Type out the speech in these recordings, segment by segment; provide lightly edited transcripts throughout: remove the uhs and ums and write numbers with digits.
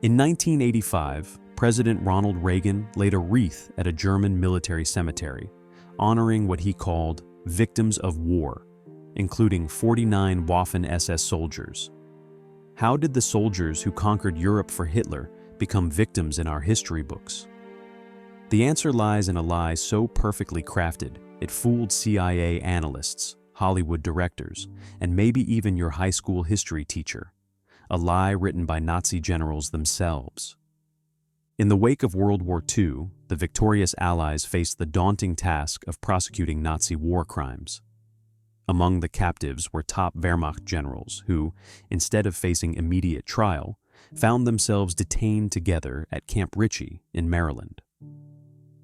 In 1985, President Ronald Reagan laid a wreath at a German military cemetery, honoring what he called victims of war, including 49 Waffen-SS soldiers. How did the soldiers who conquered Europe for Hitler become victims in our history books? The answer lies in a lie so perfectly crafted, it fooled CIA analysts, Hollywood directors, and maybe even your high school history teacher. A lie written by Nazi generals themselves. In the wake of World War II, the victorious Allies faced the daunting task of prosecuting Nazi war crimes. Among the captives were top Wehrmacht generals who, instead of facing immediate trial, found themselves detained together at Camp Ritchie in Maryland.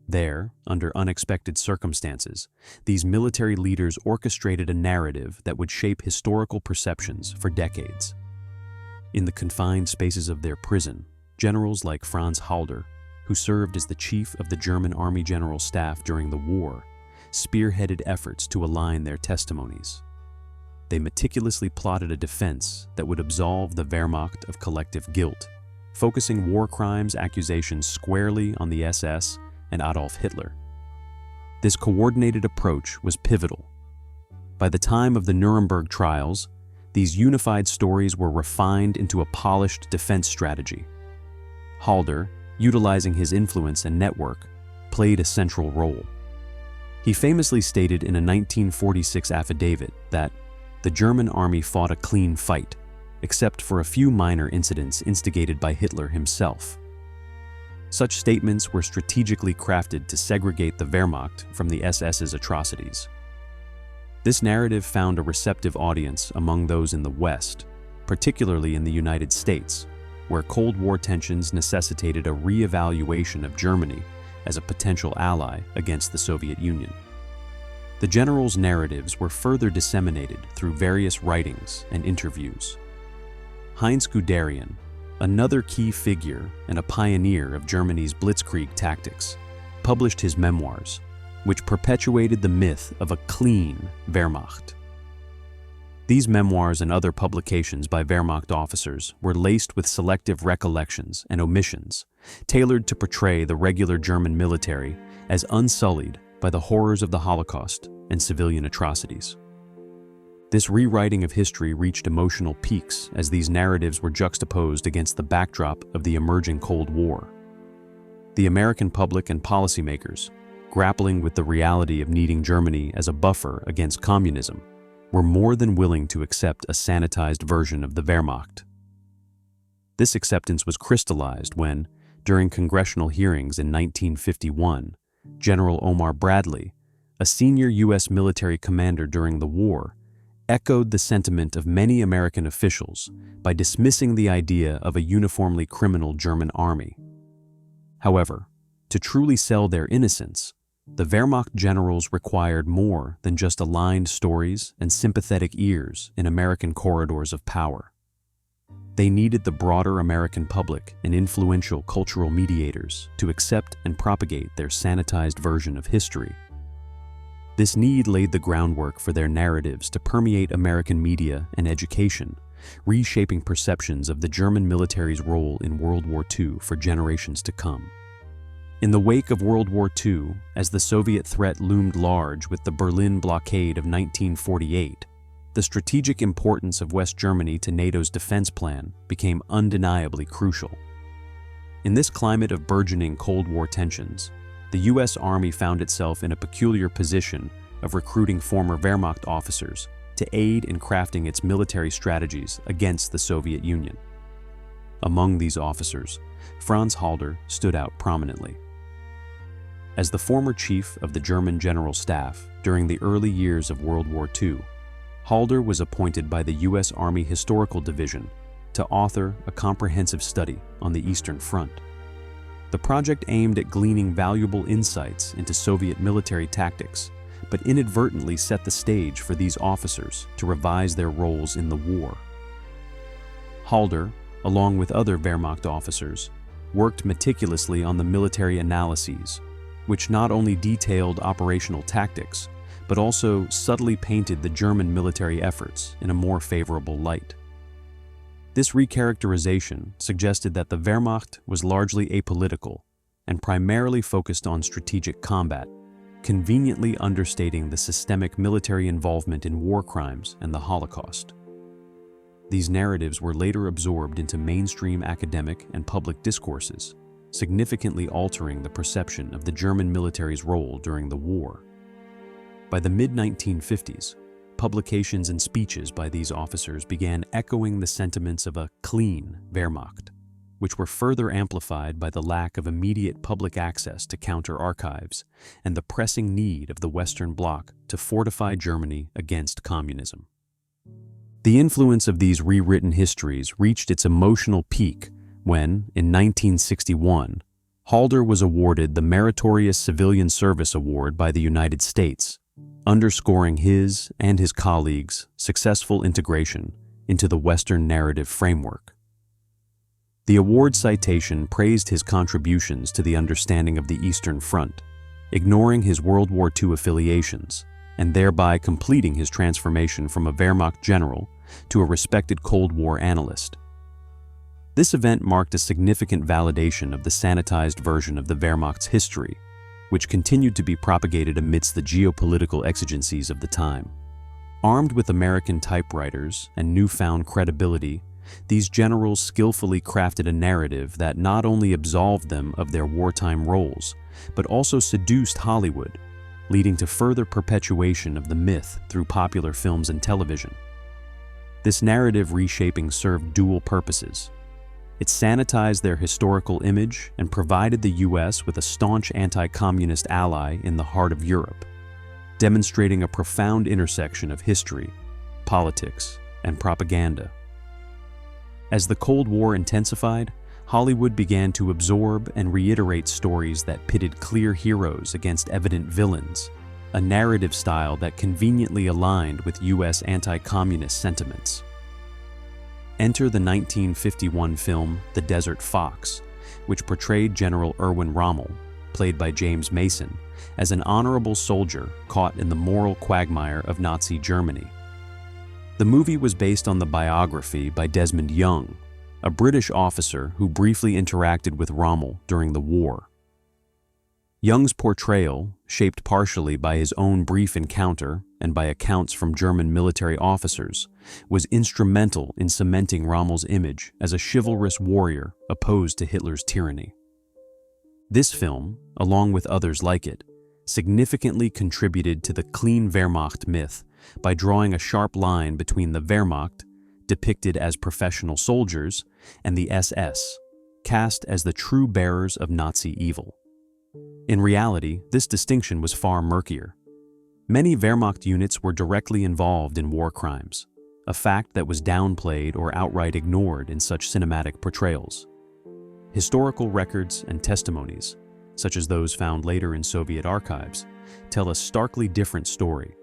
There, under unexpected circumstances, these military leaders orchestrated a narrative that would shape historical perceptions for decades. In the confined spaces of their prison, generals like Franz Halder, who served as the chief of the German Army General Staff during the war, spearheaded efforts to align their testimonies. They meticulously plotted a defense that would absolve the Wehrmacht of collective guilt, focusing war crimes accusations squarely on the SS and Adolf Hitler. This coordinated approach was pivotal. By the time of the Nuremberg trials, these unified stories were refined into a polished defense strategy. Halder, utilizing his influence and network, played a central role. He famously stated in a 1946 affidavit that the German army fought a clean fight, except for a few minor incidents instigated by Hitler himself. Such statements were strategically crafted to segregate the Wehrmacht from the SS's atrocities. This narrative found a receptive audience among those in the West, particularly in the United States, where Cold War tensions necessitated a re-evaluation of Germany as a potential ally against the Soviet Union. The generals' narratives were further disseminated through various writings and interviews. Heinz Guderian, another key figure and a pioneer of Germany's blitzkrieg tactics, published his memoirs, which perpetuated the myth of a clean Wehrmacht. These memoirs and other publications by Wehrmacht officers were laced with selective recollections and omissions, tailored to portray the regular German military as unsullied by the horrors of the Holocaust and civilian atrocities. This rewriting of history reached emotional peaks as these narratives were juxtaposed against the backdrop of the emerging Cold War. The American public and policymakers, grappling with the reality of needing Germany as a buffer against communism, were more than willing to accept a sanitized version of the Wehrmacht. This acceptance was crystallized when, during congressional hearings in 1951, General Omar Bradley, a senior U.S. military commander during the war, echoed the sentiment of many American officials by dismissing the idea of a uniformly criminal German army. However, to truly sell their innocence, the Wehrmacht generals required more than just aligned stories and sympathetic ears in American corridors of power. They needed the broader American public and influential cultural mediators to accept and propagate their sanitized version of history. This need laid the groundwork for their narratives to permeate American media and education, reshaping perceptions of the German military's role in World War II for generations to come. In the wake of World War II, as the Soviet threat loomed large with the Berlin blockade of 1948, the strategic importance of West Germany to NATO's defense plan became undeniably crucial. In this climate of burgeoning Cold War tensions, the U.S. Army found itself in a peculiar position of recruiting former Wehrmacht officers to aid in crafting its military strategies against the Soviet Union. Among these officers, Franz Halder stood out prominently. As the former chief of the German General Staff during the early years of World War II, Halder was appointed by the U.S. Army Historical Division to author a comprehensive study on the Eastern Front. The project aimed at gleaning valuable insights into Soviet military tactics, but inadvertently set the stage for these officers to revise their roles in the war. Halder, along with other Wehrmacht officers, worked meticulously on the military analyses, which not only detailed operational tactics, but also subtly painted the German military efforts in a more favorable light. This recharacterization suggested that the Wehrmacht was largely apolitical and primarily focused on strategic combat, conveniently understating the systemic military involvement in war crimes and the Holocaust. These narratives were later absorbed into mainstream academic and public discourses, significantly altering the perception of the German military's role during the war. By the mid-1950s, publications and speeches by these officers began echoing the sentiments of a clean Wehrmacht, which were further amplified by the lack of immediate public access to counter-archives and the pressing need of the Western Bloc to fortify Germany against communism. The influence of these rewritten histories reached its emotional peak when, in 1961, Halder was awarded the Meritorious Civilian Service Award by the United States, underscoring his and his colleagues' successful integration into the Western narrative framework. The award citation praised his contributions to the understanding of the Eastern Front, ignoring his World War II affiliations, and thereby completing his transformation from a Wehrmacht general to a respected Cold War analyst. This event marked a significant validation of the sanitized version of the Wehrmacht's history, which continued to be propagated amidst the geopolitical exigencies of the time. Armed with American typewriters and newfound credibility, these generals skillfully crafted a narrative that not only absolved them of their wartime roles, but also seduced Hollywood, leading to further perpetuation of the myth through popular films and television. This narrative reshaping served dual purposes. It sanitized their historical image and provided the U.S. with a staunch anti-communist ally in the heart of Europe, demonstrating a profound intersection of history, politics, and propaganda. As the Cold War intensified, Hollywood began to absorb and reiterate stories that pitted clear heroes against evident villains, a narrative style that conveniently aligned with U.S. anti-communist sentiments. Enter the 1951 film The Desert Fox, which portrayed General Erwin Rommel, played by James Mason, as an honorable soldier caught in the moral quagmire of Nazi Germany. The movie was based on the biography by Desmond Young, a British officer who briefly interacted with Rommel during the war. Young's portrayal, shaped partially by his own brief encounter and by accounts from German military officers, was instrumental in cementing Rommel's image as a chivalrous warrior opposed to Hitler's tyranny. This film, along with others like it, significantly contributed to the clean Wehrmacht myth by drawing a sharp line between the Wehrmacht, depicted as professional soldiers, and the SS, cast as the true bearers of Nazi evil. In reality, this distinction was far murkier. Many Wehrmacht units were directly involved in war crimes, a fact that was downplayed or outright ignored in such cinematic portrayals. Historical records and testimonies, such as those found later in Soviet archives, tell a starkly different story,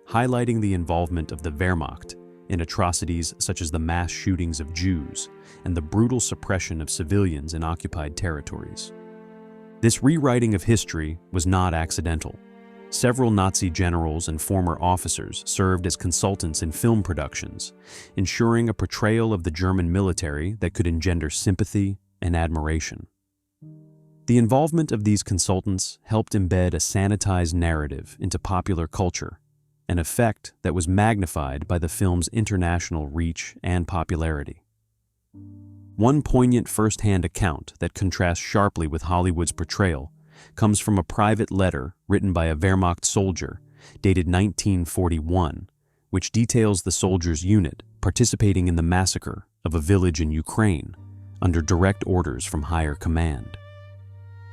highlighting the involvement of the Wehrmacht in atrocities such as the mass shootings of Jews and the brutal suppression of civilians in occupied territories. This rewriting of history was not accidental. Several Nazi generals and former officers served as consultants in film productions, ensuring a portrayal of the German military that could engender sympathy and admiration. The involvement of these consultants helped embed a sanitized narrative into popular culture, an effect that was magnified by the film's international reach and popularity. One poignant first-hand account that contrasts sharply with Hollywood's portrayal comes from a private letter written by a Wehrmacht soldier dated 1941, which details the soldier's unit participating in the massacre of a village in Ukraine under direct orders from higher command.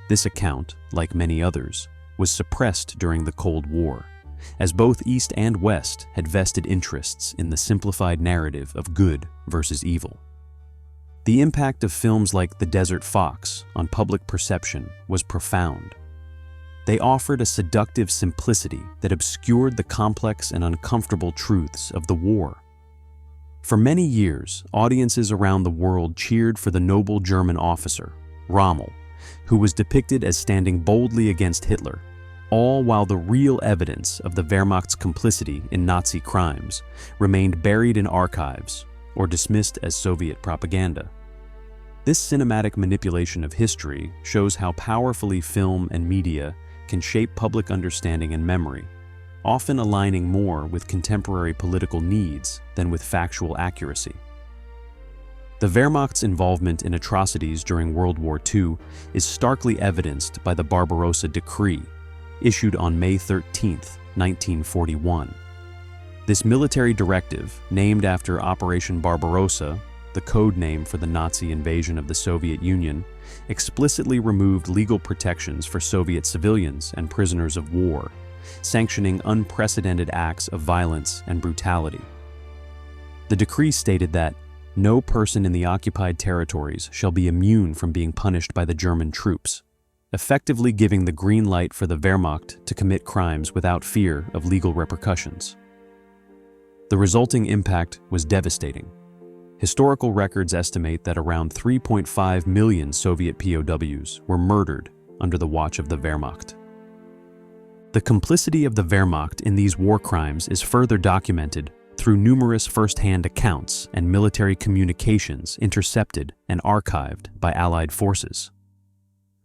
This account, like many others, was suppressed during the Cold War, as both East and West had vested interests in the simplified narrative of good versus evil. The impact of films like The Desert Fox on public perception was profound. They offered a seductive simplicity that obscured the complex and uncomfortable truths of the war. For many years, audiences around the world cheered for the noble German officer, Rommel, who was depicted as standing boldly against Hitler, all while the real evidence of the Wehrmacht's complicity in Nazi crimes remained buried in archives, or dismissed as Soviet propaganda. This cinematic manipulation of history shows how powerfully film and media can shape public understanding and memory, often aligning more with contemporary political needs than with factual accuracy. The Wehrmacht's involvement in atrocities during World War II is starkly evidenced by the Barbarossa Decree, issued on May 13, 1941. This military directive, named after Operation Barbarossa, the code name for the Nazi invasion of the Soviet Union, explicitly removed legal protections for Soviet civilians and prisoners of war, sanctioning unprecedented acts of violence and brutality. The decree stated that no person in the occupied territories shall be immune from being punished by the German troops, effectively giving the green light for the Wehrmacht to commit crimes without fear of legal repercussions. The resulting impact was devastating. Historical records estimate that around 3.5 million Soviet POWs were murdered under the watch of the Wehrmacht. The complicity of the Wehrmacht in these war crimes is further documented through numerous first-hand accounts and military communications intercepted and archived by Allied forces.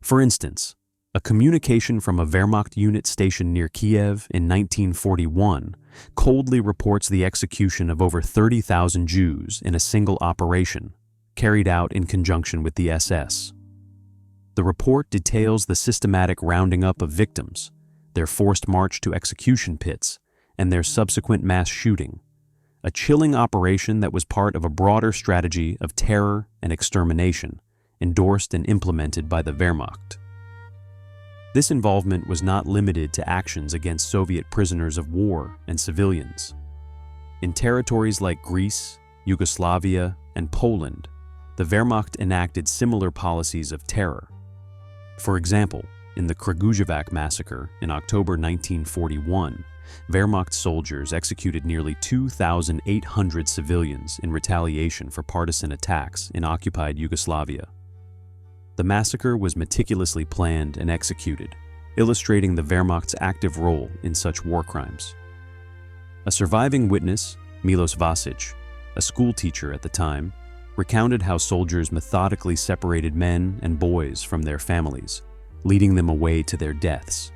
For instance, a communication from a Wehrmacht unit stationed near Kiev in 1941 coldly reports the execution of over 30,000 Jews in a single operation, carried out in conjunction with the SS. The report details the systematic rounding up of victims, their forced march to execution pits, and their subsequent mass shooting, a chilling operation that was part of a broader strategy of terror and extermination, endorsed and implemented by the Wehrmacht. This involvement was not limited to actions against Soviet prisoners of war and civilians. In territories like Greece, Yugoslavia, and Poland, the Wehrmacht enacted similar policies of terror. For example, in the Kragujevac massacre in October 1941, Wehrmacht soldiers executed nearly 2,800 civilians in retaliation for partisan attacks in occupied Yugoslavia. The massacre was meticulously planned and executed, illustrating the Wehrmacht's active role in such war crimes. A surviving witness, Milos Vasic, a schoolteacher at the time, recounted how soldiers methodically separated men and boys from their families, leading them away to their deaths.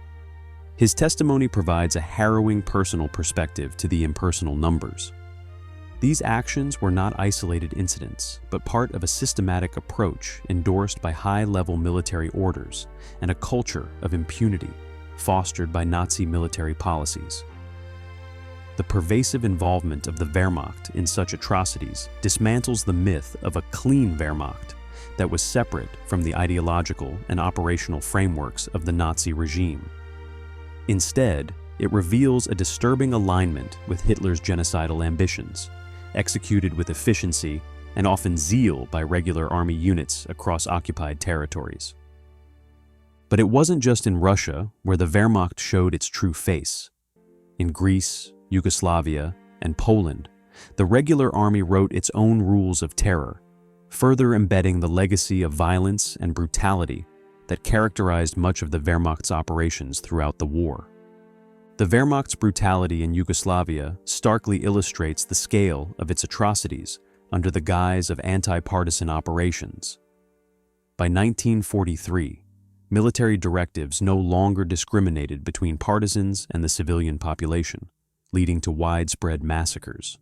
His testimony provides a harrowing personal perspective to the impersonal numbers. These actions were not isolated incidents, but part of a systematic approach endorsed by high-level military orders and a culture of impunity fostered by Nazi military policies. The pervasive involvement of the Wehrmacht in such atrocities dismantles the myth of a clean Wehrmacht that was separate from the ideological and operational frameworks of the Nazi regime. Instead, it reveals a disturbing alignment with Hitler's genocidal ambitions, executed with efficiency and often zeal by regular army units across occupied territories. But it wasn't just in Russia where the Wehrmacht showed its true face. In Greece, Yugoslavia, and Poland, the regular army wrote its own rules of terror, further embedding the legacy of violence and brutality that characterized much of the Wehrmacht's operations throughout the war. The Wehrmacht's brutality in Yugoslavia starkly illustrates the scale of its atrocities under the guise of anti-partisan operations. By 1943, military directives no longer discriminated between partisans and the civilian population, leading to widespread massacres.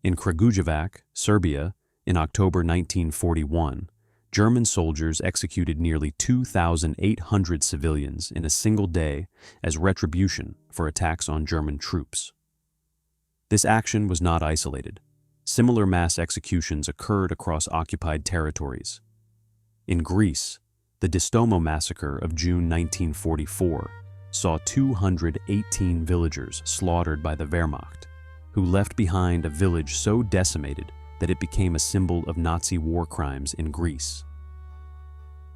In Kragujevac, Serbia, in October 1941, German soldiers executed nearly 2,800 civilians in a single day as retribution for attacks on German troops. This action was not isolated. Similar mass executions occurred across occupied territories. In Greece, the Distomo massacre of June 1944 saw 218 villagers slaughtered by the Wehrmacht, who left behind a village so decimated that it became a symbol of Nazi war crimes in Greece.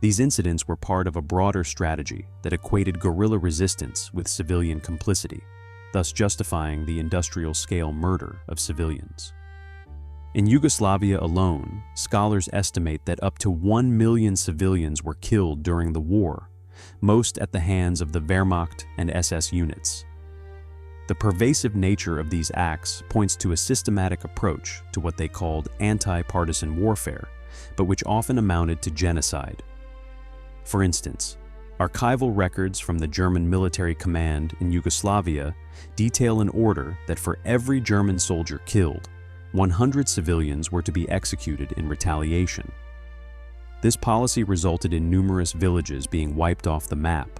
These incidents were part of a broader strategy that equated guerrilla resistance with civilian complicity, thus justifying the industrial-scale murder of civilians. In Yugoslavia alone, scholars estimate that up to 1 million civilians were killed during the war, most at the hands of the Wehrmacht and SS units. The pervasive nature of these acts points to a systematic approach to what they called anti-partisan warfare, but which often amounted to genocide. For instance, archival records from the German military command in Yugoslavia detail an order that for every German soldier killed, 100 civilians were to be executed in retaliation. This policy resulted in numerous villages being wiped off the map,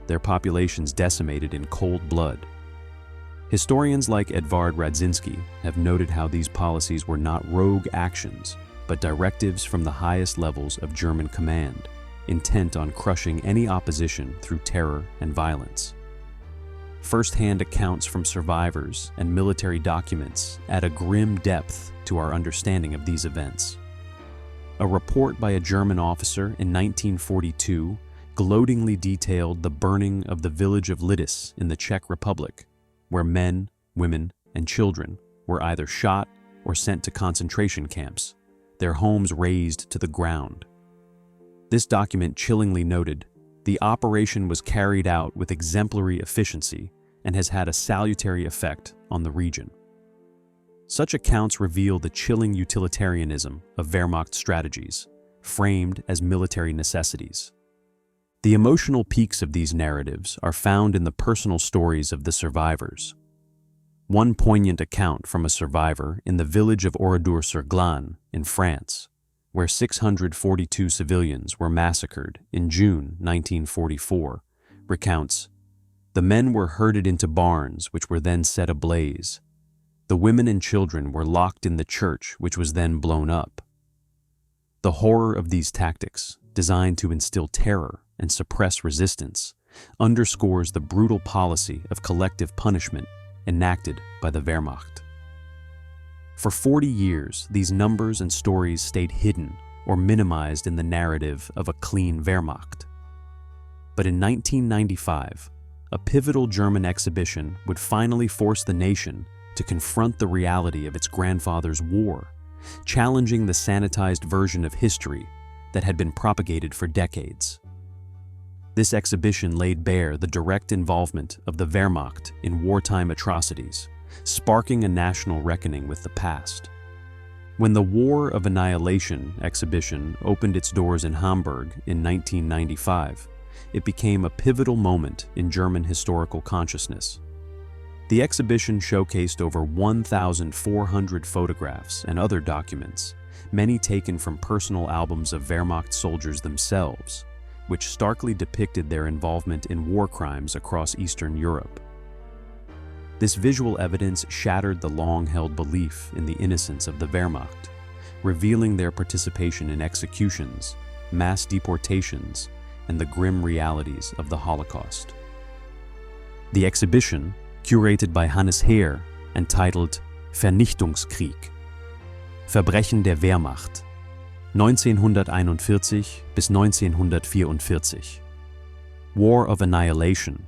their populations decimated in cold blood. Historians like Edvard Radzinski have noted how these policies were not rogue actions, but directives from the highest levels of German command, intent on crushing any opposition through terror and violence. First-hand accounts from survivors and military documents add a grim depth to our understanding of these events. A report by a German officer in 1942 gloatingly detailed the burning of the village of Lidice in the Czech Republic, where men, women, and children were either shot or sent to concentration camps, their homes razed to the ground. This document chillingly noted, "The operation was carried out with exemplary efficiency and has had a salutary effect on the region." Such accounts reveal the chilling utilitarianism of Wehrmacht strategies, framed as military necessities. The emotional peaks of these narratives are found in the personal stories of the survivors. One poignant account from a survivor in the village of Oradour-sur-Glane in France, where 642 civilians were massacred in June 1944, recounts, "The men were herded into barns which were then set ablaze. The women and children were locked in the church which was then blown up." The horror of these tactics, designed to instill terror and suppress resistance, underscores the brutal policy of collective punishment enacted by the Wehrmacht. For 40 years, these numbers and stories stayed hidden or minimized in the narrative of a clean Wehrmacht. But in 1995, a pivotal German exhibition would finally force the nation to confront the reality of its grandfather's war, challenging the sanitized version of history that had been propagated for decades. This exhibition laid bare the direct involvement of the Wehrmacht in wartime atrocities, sparking a national reckoning with the past. When the War of Annihilation exhibition opened its doors in Hamburg in 1995, it became a pivotal moment in German historical consciousness. The exhibition showcased over 1,400 photographs and other documents, many taken from personal albums of Wehrmacht soldiers themselves, which starkly depicted their involvement in war crimes across Eastern Europe. This visual evidence shattered the long-held belief in the innocence of the Wehrmacht, revealing their participation in executions, mass deportations, and the grim realities of the Holocaust. The exhibition, curated by Hannes Heer and titled Vernichtungskrieg, Verbrechen der Wehrmacht, 1941 bis 1944. War of Annihilation,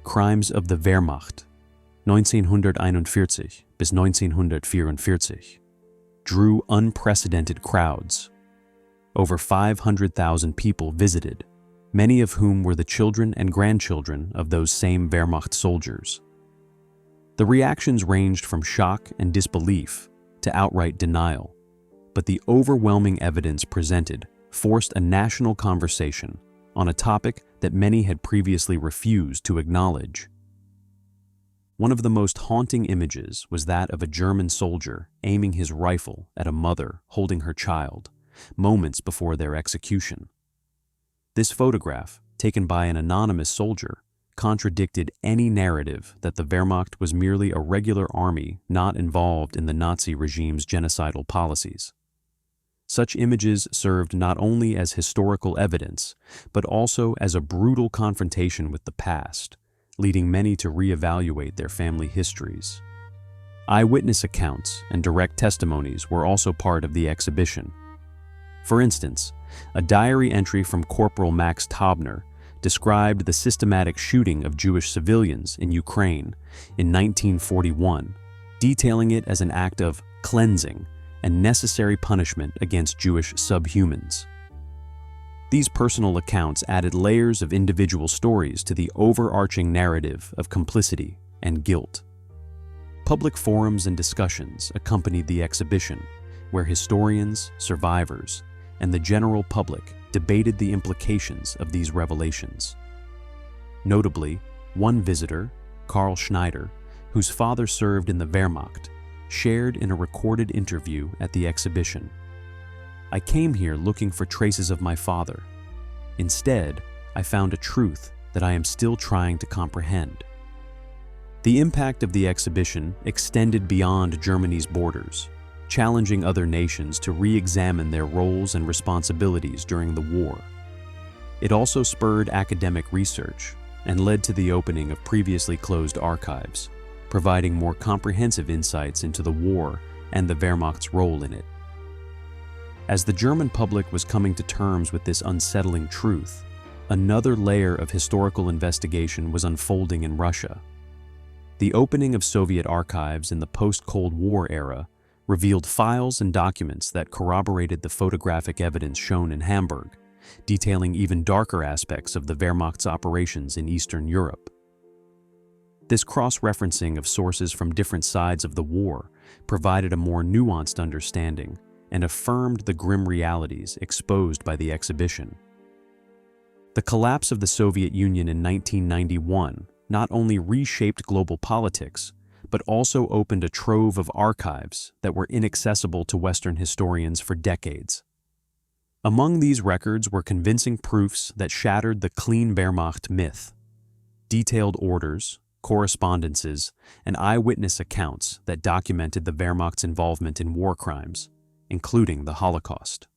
Crimes of the Wehrmacht, 1941 bis 1944, drew unprecedented crowds. Over 500,000 people visited, many of whom were the children and grandchildren of those same Wehrmacht soldiers. The reactions ranged from shock and disbelief to outright denial, but the overwhelming evidence presented forced a national conversation on a topic that many had previously refused to acknowledge. One of the most haunting images was that of a German soldier aiming his rifle at a mother holding her child, moments before their execution. This photograph, taken by an anonymous soldier, contradicted any narrative that the Wehrmacht was merely a regular army not involved in the Nazi regime's genocidal policies. Such images served not only as historical evidence, but also as a brutal confrontation with the past, leading many to reevaluate their family histories. Eyewitness accounts and direct testimonies were also part of the exhibition. For instance, a diary entry from Corporal Max Taubner described the systematic shooting of Jewish civilians in Ukraine in 1941, detailing it as an act of cleansing and necessary punishment against Jewish subhumans. These personal accounts added layers of individual stories to the overarching narrative of complicity and guilt. Public forums and discussions accompanied the exhibition, where historians, survivors, and the general public debated the implications of these revelations. Notably, one visitor, Karl Schneider, whose father served in the Wehrmacht, shared in a recorded interview at the exhibition, "I came here looking for traces of my father. Instead, I found a truth that I am still trying to comprehend." The impact of the exhibition extended beyond Germany's borders, challenging other nations to re-examine their roles and responsibilities during the war. It also spurred academic research and led to the opening of previously closed archives, providing more comprehensive insights into the war and the Wehrmacht's role in it. As the German public was coming to terms with this unsettling truth, another layer of historical investigation was unfolding in Russia. The opening of Soviet archives in the post-Cold War era revealed files and documents that corroborated the photographic evidence shown in Hamburg, detailing even darker aspects of the Wehrmacht's operations in Eastern Europe. This cross-referencing of sources from different sides of the war provided a more nuanced understanding and affirmed the grim realities exposed by the exhibition. The collapse of the Soviet Union in 1991 not only reshaped global politics, but also opened a trove of archives that were inaccessible to Western historians for decades. Among these records were convincing proofs that shattered the clean Wehrmacht myth, detailed orders, correspondences, and eyewitness accounts that documented the Wehrmacht's involvement in war crimes, including the Holocaust.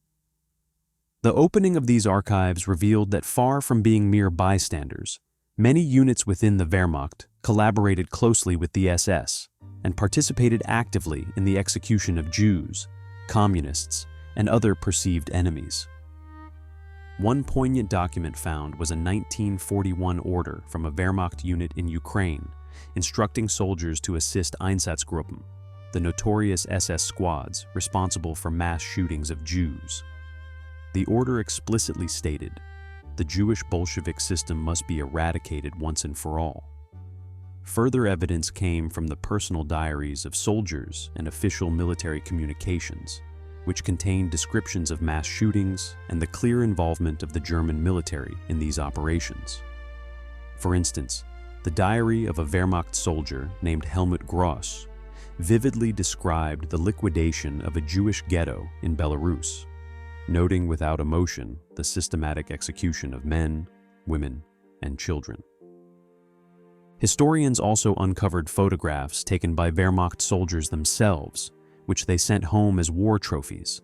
The opening of these archives revealed that far from being mere bystanders, many units within the Wehrmacht collaborated closely with the SS and participated actively in the execution of Jews, communists, and other perceived enemies. One poignant document found was a 1941 order from a Wehrmacht unit in Ukraine instructing soldiers to assist Einsatzgruppen, the notorious SS squads responsible for mass shootings of Jews. The order explicitly stated, "The Jewish Bolshevik system must be eradicated once and for all." Further evidence came from the personal diaries of soldiers and official military communications, which contained descriptions of mass shootings and the clear involvement of the German military in these operations. For instance, the diary of a Wehrmacht soldier named Helmut Gross vividly described the liquidation of a Jewish ghetto in Belarus, noting without emotion the systematic execution of men, women, and children. Historians also uncovered photographs taken by Wehrmacht soldiers themselves, which they sent home as war trophies.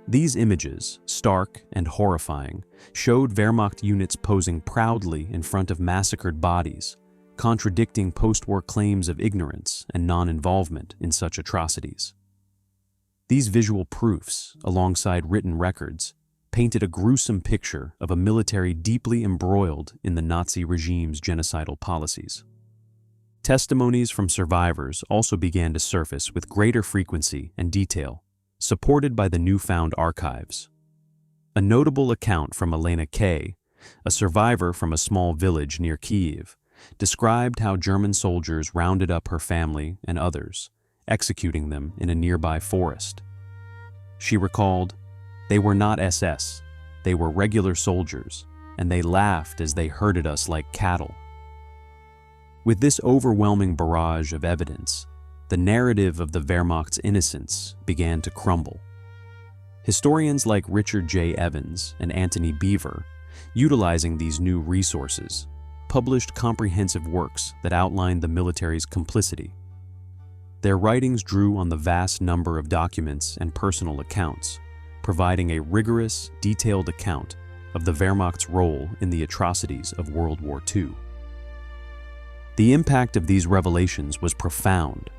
These images, stark and horrifying, showed Wehrmacht units posing proudly in front of massacred bodies, contradicting post-war claims of ignorance and non-involvement in such atrocities. These visual proofs, alongside written records, painted a gruesome picture of a military deeply embroiled in the Nazi regime's genocidal policies. Testimonies from survivors also began to surface with greater frequency and detail, supported by the newfound archives. A notable account from Elena K., a survivor from a small village near Kyiv, described how German soldiers rounded up her family and others, executing them in a nearby forest. She recalled, "They were not SS, they were regular soldiers, and they laughed as they herded us like cattle." With this overwhelming barrage of evidence, the narrative of the Wehrmacht's innocence began to crumble. Historians like Richard J. Evans and Anthony Beaver, utilizing these new resources, published comprehensive works that outlined the military's complicity. Their writings drew on the vast number of documents and personal accounts, providing a rigorous, detailed account of the Wehrmacht's role in the atrocities of World War II. The impact of these revelations was profound.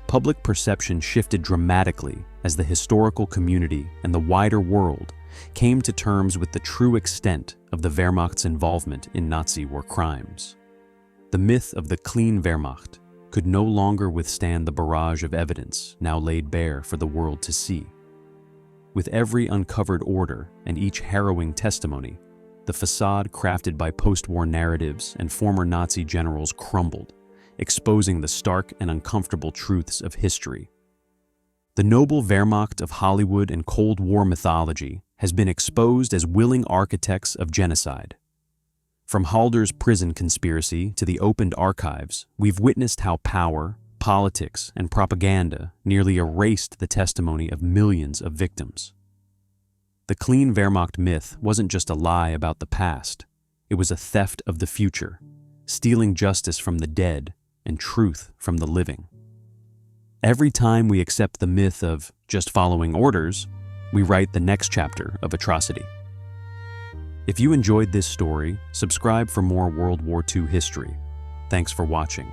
Public perception shifted dramatically as the historical community and the wider world came to terms with the true extent of the Wehrmacht's involvement in Nazi war crimes. The myth of the clean Wehrmacht could no longer withstand the barrage of evidence now laid bare for the world to see. With every uncovered order and each harrowing testimony, the facade crafted by post-war narratives and former Nazi generals crumbled, exposing the stark and uncomfortable truths of history. The noble Wehrmacht of Hollywood and Cold War mythology has been exposed as willing architects of genocide. From Halder's prison conspiracy to the opened archives, we've witnessed how power, politics, and propaganda nearly erased the testimony of millions of victims. The clean Wehrmacht myth wasn't just a lie about the past, it was a theft of the future, stealing justice from the dead and truth from the living. Every time we accept the myth of just following orders, we write the next chapter of atrocity. If you enjoyed this story, subscribe for more World War II history. Thanks for watching.